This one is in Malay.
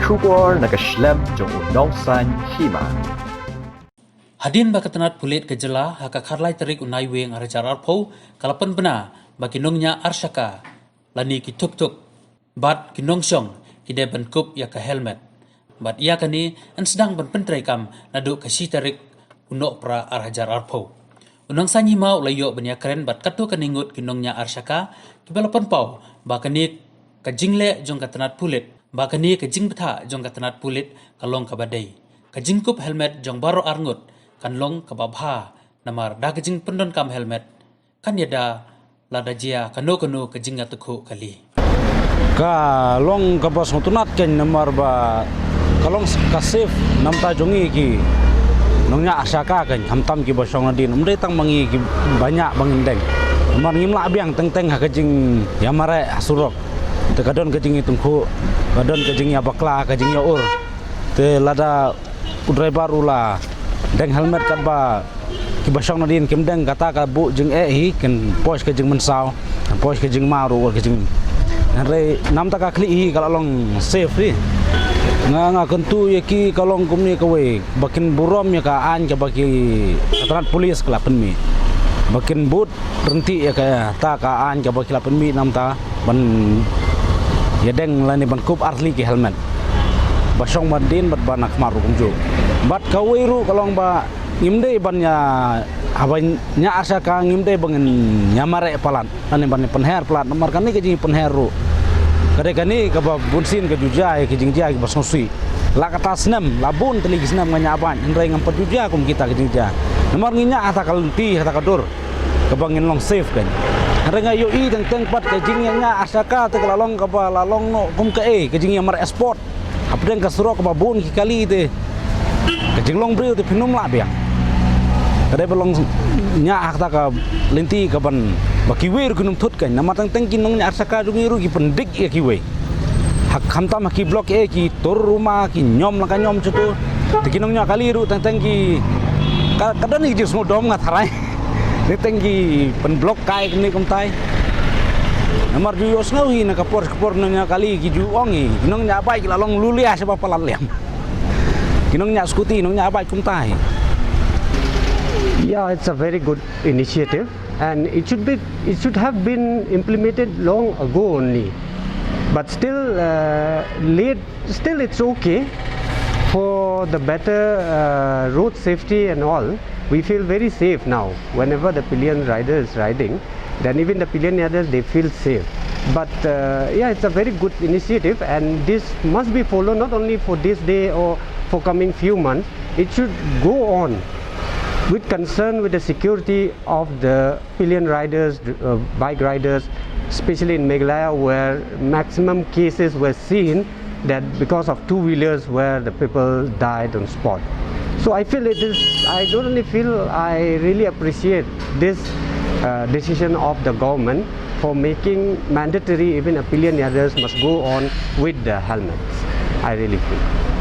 Trubor nakaslem jong unongsan hima. Hadin bakatanat pulit kejela haka karlai terik unai weng arajar arpo kalapan bena bagi nongnya arsyaka lani ki tuk-tuk bat ki nongsyong ki de benkup ya ka helmet bat ia kani an sedang benpentrai kam nadu ka si terik unok pra arajar arpo unang sanyi mau layo benya keren bat katu kaningut ki nongnya arsyaka ki balapan pau bakani ka jingle jong katanat pulit bakani ka jingbetha jong katanat pulit kalong ka badai ka jingkup helmet jong baro arngut kanlong kababha namar dagajing pendon kam helmet kan yada ladajia kanu kajing atukhu kali ka long ka bas mutunat ken namar ba kalong kasif namta jongi ki nongnya asaka kan hamtam ki basong nadin umde tang mangi ki banyak bangindeng namar ngim la biang teng kajing yamare asurok te kadon kajing itungku kadon kajing ya bakla kajing ya ur te lada udrai barula deng helmet kat ba ki basong nadin kim deng kata ka bu jeng hi ken pos ke jeng mensau pos ke jeng maru ke jeng re nam ta ka kli hi kalau long safe ni nga kentu ye ki kalong kumni ka we bakin burom ya ka an ka baki atrat polis kelapen mi bakin but renti ya ka ta ka an ka baki kelapen mi nam ta ban ya deng lani ban kup arli ki helmet basong madin bat banak maru kumju bat kawiru kalong ba ngimde bannya abanya asa ka ngimde bangen nyamare palan ane ban penher plat nomor kani ke jing penheru kade kani ka ba bunsin ke jujai ke jingjai ke basnosi la kata senam labun teli senam nganya aban indrai ngam pejuja kum kita ke jingja nomor nginya ata kalunti ata kadur ke bangin long safe kan ada ngayo i teng pat ke jingnya asa ka te lalong ka ba lalong no kum ke jing mar export apdeng ka surok ba bun ki kali te kajing long bril te pinum la biang kade belong nya akta ka lenti ka ban bakiwe ru kunum thut kan nama tang teng kinong nya arsaka dungi ru ki pendik ya kiwe hak hamtam ki blok ki tur rumah ki nyom la ka nyom chutu te kinong nya kali ru tang ki kadon ni jis modom nga tharai te teng ki pen blok kai ni kumtai namar ju yos ngawi na kapor nya kali ki ju ongi kinong nya bai ki lalong lulia sebab palan lem kinong nya skuti nong nya bai kumtai. Yeah, it's a very good initiative, and it should have been implemented long ago only. But still, still it's okay for the better road safety and all. We feel very safe now. Whenever the pillion rider is riding, then even the pillion riders they feel safe. But yeah, it's a very good initiative, and this must be followed not only for this day or for coming few months. It should go on. With concern with the security of the pillion riders, bike riders, especially in Meghalaya where maximum cases were seen that because of two-wheelers where the people died on spot. So I feel I don't only feel, I really appreciate this decision of the government for making mandatory even pillion riders must go on with the helmets. I really feel.